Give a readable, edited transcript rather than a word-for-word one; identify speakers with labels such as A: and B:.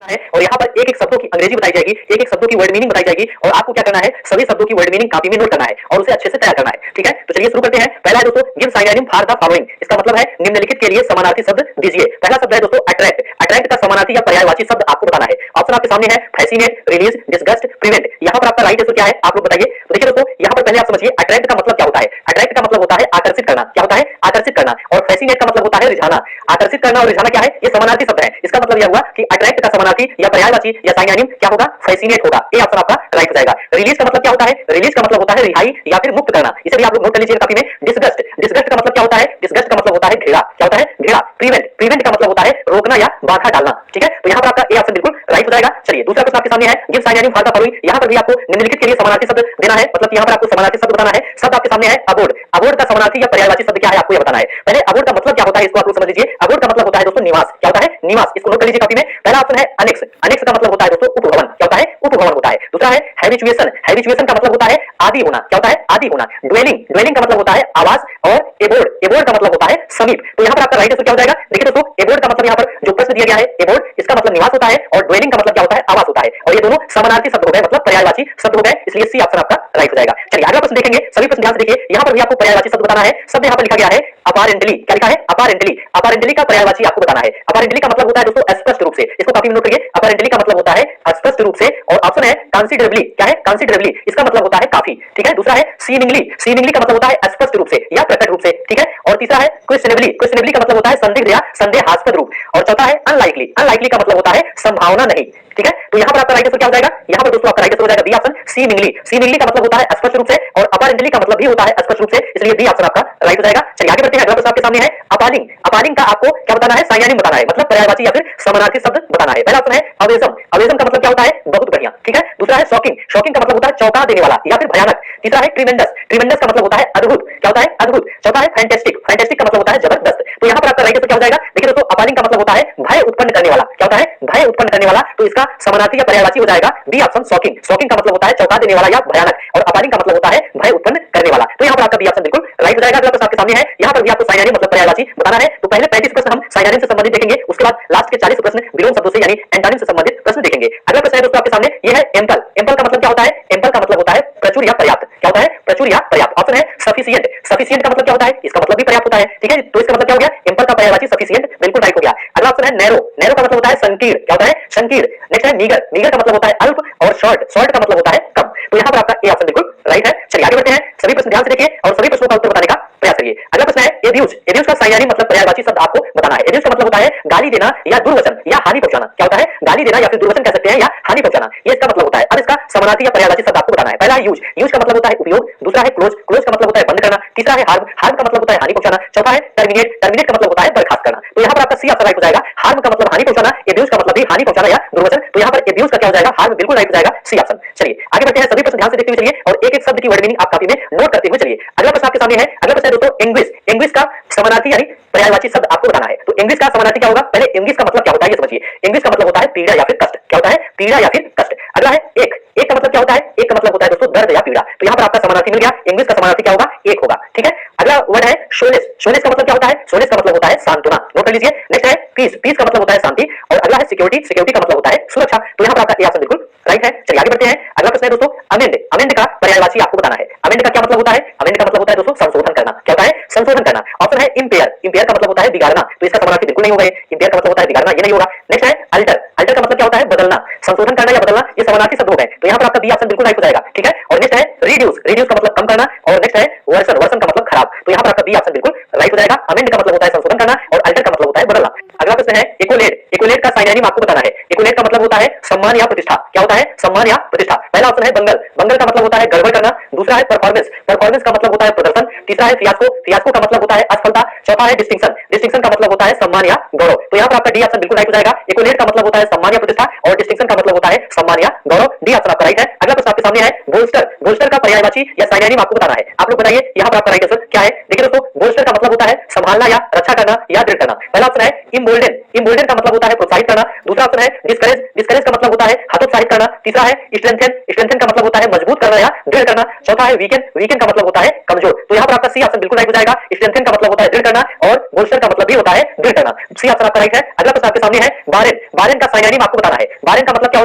A: है और यहाँ पर एक एक शब्दों की अंग्रेजी बताई जाएगी, एक एक शब्दों की वर्ड मीनिंग बताई जाएगी और आपको क्या करना है, सभी शब्दों की वर्ड मीनिंग कॉपी में नोट करना है और उसे अच्छे से तैयार करना है। ठीक है, तो चलिए शुरू करते हैं। पहला है दोस्तों, give synonym for the following. इसका मतलब है निम्नलिखित के लिए समानार्थी शब्द दीजिए। पहला शब्द है दोस्तों अट्रैक्ट। अट्रैक्ट का समानार्थी या पर्यायवाची शब्द आपको बताना है। ऑप्शन आपके सामने है, फैसिनेट, रिलीज, डिसगस्ट, प्रिवेंट। यहाँ पर आपका राइट आंसर क्या है आप लोग बताइए। तो देखिए दोस्तों, यहाँ पर पहले आप समझिए अट्रैक्ट का मतलब क्या होता है। अट्रैक्ट का मतलब होता है आकर्षित करना। क्या होता है? आकर्षित करना। और फैसिनेट का मतलब होता है रिझाना। आकर्षित करना और रिझाना क्या है? ये समानार्थी शब्द है। इसका मतलब यह हुआ कि अट्रैक्ट का समानार्थी या पर्यायवाची या सिनोनिम क्या होगा? फैसिनेट होगा। ये ऑप्शन आपका राइट हो जाएगा। रिलीज का मतलब क्या होता है? रिलीज का मतलब होता है रिहाई या फिर मुक्त करना। इसे भी आप लोग नोट कर लीजिए कॉपी में। डिसगस्ट। डिसगस्ट का मतलब क्या होता है? डिसगस्ट का मतलब होता है घृणा। क्या होता है? घृणा। प्रिवेंट। प्रिवेंट का मतलब होता है रोकना या बाधा डालना। ठीक है, तो यहाँ पर आपका ए ऑप्शन बिल्कुल राइट हो जाएगा। चलिए दूसरा प्रश्न आपके सामने है, give synonym for the following. यहाँ पर भी आपको निम्नलिखित के लिए समानार्थी शब्द देना है, मतलब यहाँ पर आपको समानार्थी शब्द बताना है। शब्द आपके सामने है अबोर्ड। अबोर्ड का समानार्थी या पर्यायवाची शब्द क्या है आपको यह बताना है। पहले अबोर्ड का मतलब क्या होता है इसको आप लोग समझ लीजिए। अबोर्ड का मतलब होता है दोस्तों निवास। क्या होता है? निवास। इसको नोट कर लीजिए कॉपी में। पहला ऑप्शन है अनेक्स। अनेक्स का मतलब होता है दोस्तों उपभवन। क्या होता है? उपभवन होता है। दूसरा है हैबिचुएशन। हैबिचुएशन का मतलब होता है आदि होना। क्या होता है? आदि होना। ड्वेलिंग। ड्वेलिंग का मतलब होता है आवास और एबोर्ड। एबोर्ड का मतलब होता है समीप। तो यहाँ पर आपका राइट आंसर क्या हो जाएगा? देखिए दोस्तों, एबोर्ड का मतलब यहाँ पर जो प्रश्न दिया गया है एबोर्ड, इसका मतलब निवास होता है और ड्वेलिंग का मतलब क्या होता है? आवास होता है। और ये दोनों समानार्थी शब्द हो गए, मतलब पर्यायवाची शब्द हो गए, इसलिए सी ऑप्शन आपका राइट हो जाएगा। चलिए अगला प्रश्न देखेंगे। सभी प्रश्न ध्यान से देखिए। यहाँ पर भी आपको पर्यायवाची शब्द बताना है। शब्द यहाँ पर लिखा गया है अपारेंटली। क्या लिखा है? अपारेंटली। अपारेंटली का पर्यायवाची आपको बताना है। अपारेंटली का मतलब होता है दोस्तों स्पष्ट रूप से। इसको काफी नोट करिए। अपारेंटली का मतलब होता है स्पष्ट रूप से। और ऑप्शन है कंसीडरेबली। क्या है? कंसीडरेबली। इसका मतलब होता है काफी। ठीक है, दूसरा है सीमिंगली। सीमिंगली का मतलब होता है स्पष्ट रूप से या प्रकट रूप से। ठीक है, और तीसरा है क्वेश्चनेबली। क्वेश्चनेबली का मतलब होता है संदिग्ध या संदेहास्पद रूप। और चौथा है अनलाइकली। अनलाइकली का मतलब होता है संभावना नहीं। ठीक है, तो यहाँ पर आपका राइट आंसर क्या हो जाएगा? यहाँ पर दोस्तों आपका राइट आंसर हो जाएगा बी ऑप्शन सीमिंगली। सीमिंगली का मतलब होता है स्पष्ट रूप से और अपारेंटली का मतलब भी होता है स्पष्ट रूप से, इसलिए बी ऑप्शन आपका राइट हो जाएगा। चलिए आगे बढ़ते हैं। अगला प्रश्न आपके सामने है अपालिंग। अपालिंग का आपको क्या बताना है? सिनोनिम बताना है, मतलब पर्यायवाची या फिर समानार्थी शब्द बताना है। पहला ऑप्शन है अवेजम। अवेजम का मतलब क्या होता है? बहुत बढ़िया। ठीक है, दूसरा है शॉकिंग। शॉकिंग का मतलब होता है चौंका देने वाला या फिर भयानक। तीसरा है ट्रिमेंडस। ट्रिमेंडस का मतलब होता है अद्भुत। क्या होता है? अद्भुत। चौथा है फैंटास्टिक। फैंटास्टिक का मतलब होता है जबरदस्त। तो यहाँ पर आपका राइट आंसर क्या हो जाएगा? देखिए दोस्तों, अपालिंग का मतलब होता है भय उत्पन्न करने वाला। क्या होता है? भय उत्पन्न करने वाला। तो इसका समानार्थी या पर्यायवाची हो जाएगा बी ऑप्शन शॉकिंग। शॉकिंग का मतलब होता है चौंका देने वाला या भयानक और अपालिंग का मतलब होता है भय उत्पन्न करने वाला। तो यहाँ पर आपका बी ऑप्शन बिल्कुल राइट हो जाएगा। अगला प्रश्न आपके सामने है। यहाँ पर भी आपको सिनोनिम मतलब पर्यायवाची बताना है। तो पहले 35 प्रश्न हम सिनोनिम से संबंधित देखेंगे, उसके बाद लास्ट के 40 प्रश्न विलोम शब्दों से यानी एंटोनिम से संबंधित प्रश्न देखेंगे। अगला प्रश्न है दोस्तों आपके सामने, यह है एम्पल। एम्पल का मतलब क्या होता है? एम्पल का मतलब होता है प्रचुर या पर्याप्त। क्या होता है? प्रचुर या पर्याप्त। ऑप्शन है सफिशिएंट। सफिशिएंट का मतलब क्या होता है? इसका मतलब भी पर्याप्त होता है। ठीक है, तो इसका मतलब क्या हो गया? एम्पल का पर्यायवाची सफिशिएंट बिल्कुल राइट हो गया। अगला ऑप्शन है नैरो। नैरो का मतलब होता है संकीर्ण। क्या होता है? संकीर्ण। नेक्स्ट है मीगर। मीगर का मतलब होता है अल्प और शॉर्ट। शॉर्ट का मतलब होता है कम। तो यहाँ पर आपका ए ऑप्शन बिल्कुल राइट है। चलिए आगे बढ़ते हैं। सभी प्रश्न ध्यान से देखिए और सभी प्रश्नों का उत्तर बताने का प्रयास करिए। अगला प्रश्न है एब्यूज। एब्यूज का सिनोनिम मतलब पर्यायवाची शब्द आपको बताना है। एब्यूज का मतलब होता है गाली देना या दुर्वचन या हानि पहुंचाना। क्या होता है? गाली देना या फिर दुर्वचन कह सकते हैं या हानि पहुंचाना, ये इसका मतलब होता है। अब इसका समानार्थी या पर्यायवाची शब्द आपको बताना है। पहला है यूज। यूज का मतलब होता है उपयोग। दूसरा है क्लोज। क्लोज का मतलब होता है बंद करना। तीसरा है हार्म। हार्म का मतलब होता है हानि पहुंचाना। चौथा है टर्मिनेट। टर्मिनेट का मतलब होता है बर्खास्त करना। तो यहाँ पर आपका सी ऑप्शन राइट हो जाएगा। हार्म का मतलब हानि पहुंचाना, एब्यूज का मतलब भी हानि पहुंचाना या दुर्वचन। तो यहाँ पर एब्यूज का क्या हो जाएगा? हार्म बिल्कुल राइट हो जाएगा, सी ऑप्शन। चलिए आगे बढ़ते हैं। सभी प्रश्न ध्यान से देखते हुए चलिए और एक एक शब्द की वर्ड मीनिंग आप कॉपी में नोट करते हुए चलिए। अगला प्रश्न आपके सामने है। अगला प्रश्न है दोस्तों एंग्विश। एंग्विश का समानार्थी यानी पर्यायवाची शब्द आपको बताना है। तो एंग्विश का समानार्थी क्या होगा? पहले एंग्विश का मतलब क्या होता है ये समझिए। एंग्विश का मतलब होता है पीड़ा या फिर कष्ट। क्या होता है? पीड़ा या फिर कष्ट। अगला है एक। एक का मतलब क्या होता है? एक का मतलब होता है दोस्तों दर्द या पीड़ा। तो यहाँ पर आपका समानार्थी मिल गया। एंग्विश का समानार्थी क्या होगा? एक होगा। ठीक है, अगला वर्ड है शोलेस। शोलेस का मतलब क्या होता है? शोलेस का मतलब होता है सांत्वना। नोट कर लीजिए। नेक्स्ट है पीस। पीस का मतलब होता है शांति और अगला है सिक्योरिटी। सिक्योरिटी का मतलब होता है सुरक्षा। तो यहाँ पर आपका ए ऑप्शन बिल्कुल राइट है। चलिए आगे बढ़ते हैं। अगला प्रश्न है दोस्तों अमेंड। अमेंड का पर्यायवाची आपको बताना है। अमेंड का क्या मतलब होता है? अमेंड का मतलब होता है दोस्तों संशोधन करना। क्या होता है? संशोधन करना। ऑप्शन है इंपेयर। इंपेयर का मतलब होता है बिगाड़ना। तो इसका समानार्थी बिल्कुल नहीं होगा। इंपेयर का मतलब होता है बिगाड़ना, ये नहीं होगा। नेक्स्ट है अल्टर। अल्टर का मतलब क्या होता है? बदलना। संशोधन करना या बदलना, ये समानार्थी शब्द हो गए। तो यहाँ पर आपका बी ऑप्शन बिल्कुल राइट हो जाएगा। ठीक है, और नेक्स्ट है रिड्यूस। रिड्यूस का मतलब कम करना और नेक्स्ट है वर्सन। वर्सन का मतलब खराब। तो यहाँ पर आपका बी ऑप्शन बिल्कुल राइट हो जाएगा। अमेंड का मतलब होता है संशोधन करना और अल्टर का मतलब होता है बदलना। अगला प्रश्न है एकोलेट। एकोलेट का सिनोनिम आपको बताना है। एकोलेट का मतलब होता है सम्मान या प्रतिष्ठा। क्या होता है? सम्मान या प्रतिष्ठा। पहला ऑप्शन है बंगल। बंगल का मतलब होता है गड़बड़ करना। दूसरा है परफॉर्मेंस। परफॉर्मेंस का मतलब होता है प्रदर्शन। तीसरा है फियास्को। फियास्को का मतलब होता है असफलता। चौथा है डिस्टिंक्शन। डिस्टिंक्शन का मतलब होता है सम्मान या गौरव। तो यहाँ पर आपका डी ऑप्शन बिल्कुल राइट हो जाएगा। एकोलेट का मतलब होता है सम्मान या प्रतिष्ठा और डिस्टिंक्शन का मतलब होता है सम्मान या गौरव। डी ऑप्शन आपका राइट है। अगला प्रश्न आपके सामने है बोल्स्टर। बोल्स्टर का पर्यायवाची या सिनोनिम आपको बताना है। आप लोग बताइए यहाँ पर आपका राइट आंसर क्या है? देखिए दोस्तों, बोल्स्टर का मतलब होता है संभालना या रक्षा करना या दृढ़ करना। पहला ऑप्शन है इम्बोल्डेड। इमोल्डन, इमोल्डन का मतलब होता है प्रोत्साहित करना। दूसरा ऑप्शन है डिस्करेज, डिस्करेज का मतलब होता है हतोत्साहित करना। तीसरा है स्ट्रेंथन, स्ट्रेंथन का मतलब होता है मजबूत करना या दृढ़ करना। चौथा है वीकन, वीकन का मतलब होता है कमजोर। तो यहाँ पर आपका सी ऑप्शन बिल्कुल राइट हो जाएगा। स्ट्रेंथन का मतलब होता है दृढ़ करना और बोल्स्टर का मतलब भी होता है दृढ़ करना। सी ऑप्शन आपका राइट है। अगला प्रश्न आपके सामने है बारेन, बारेन का साइनोनिम आपको बताना है। बारेन का मतलब क्या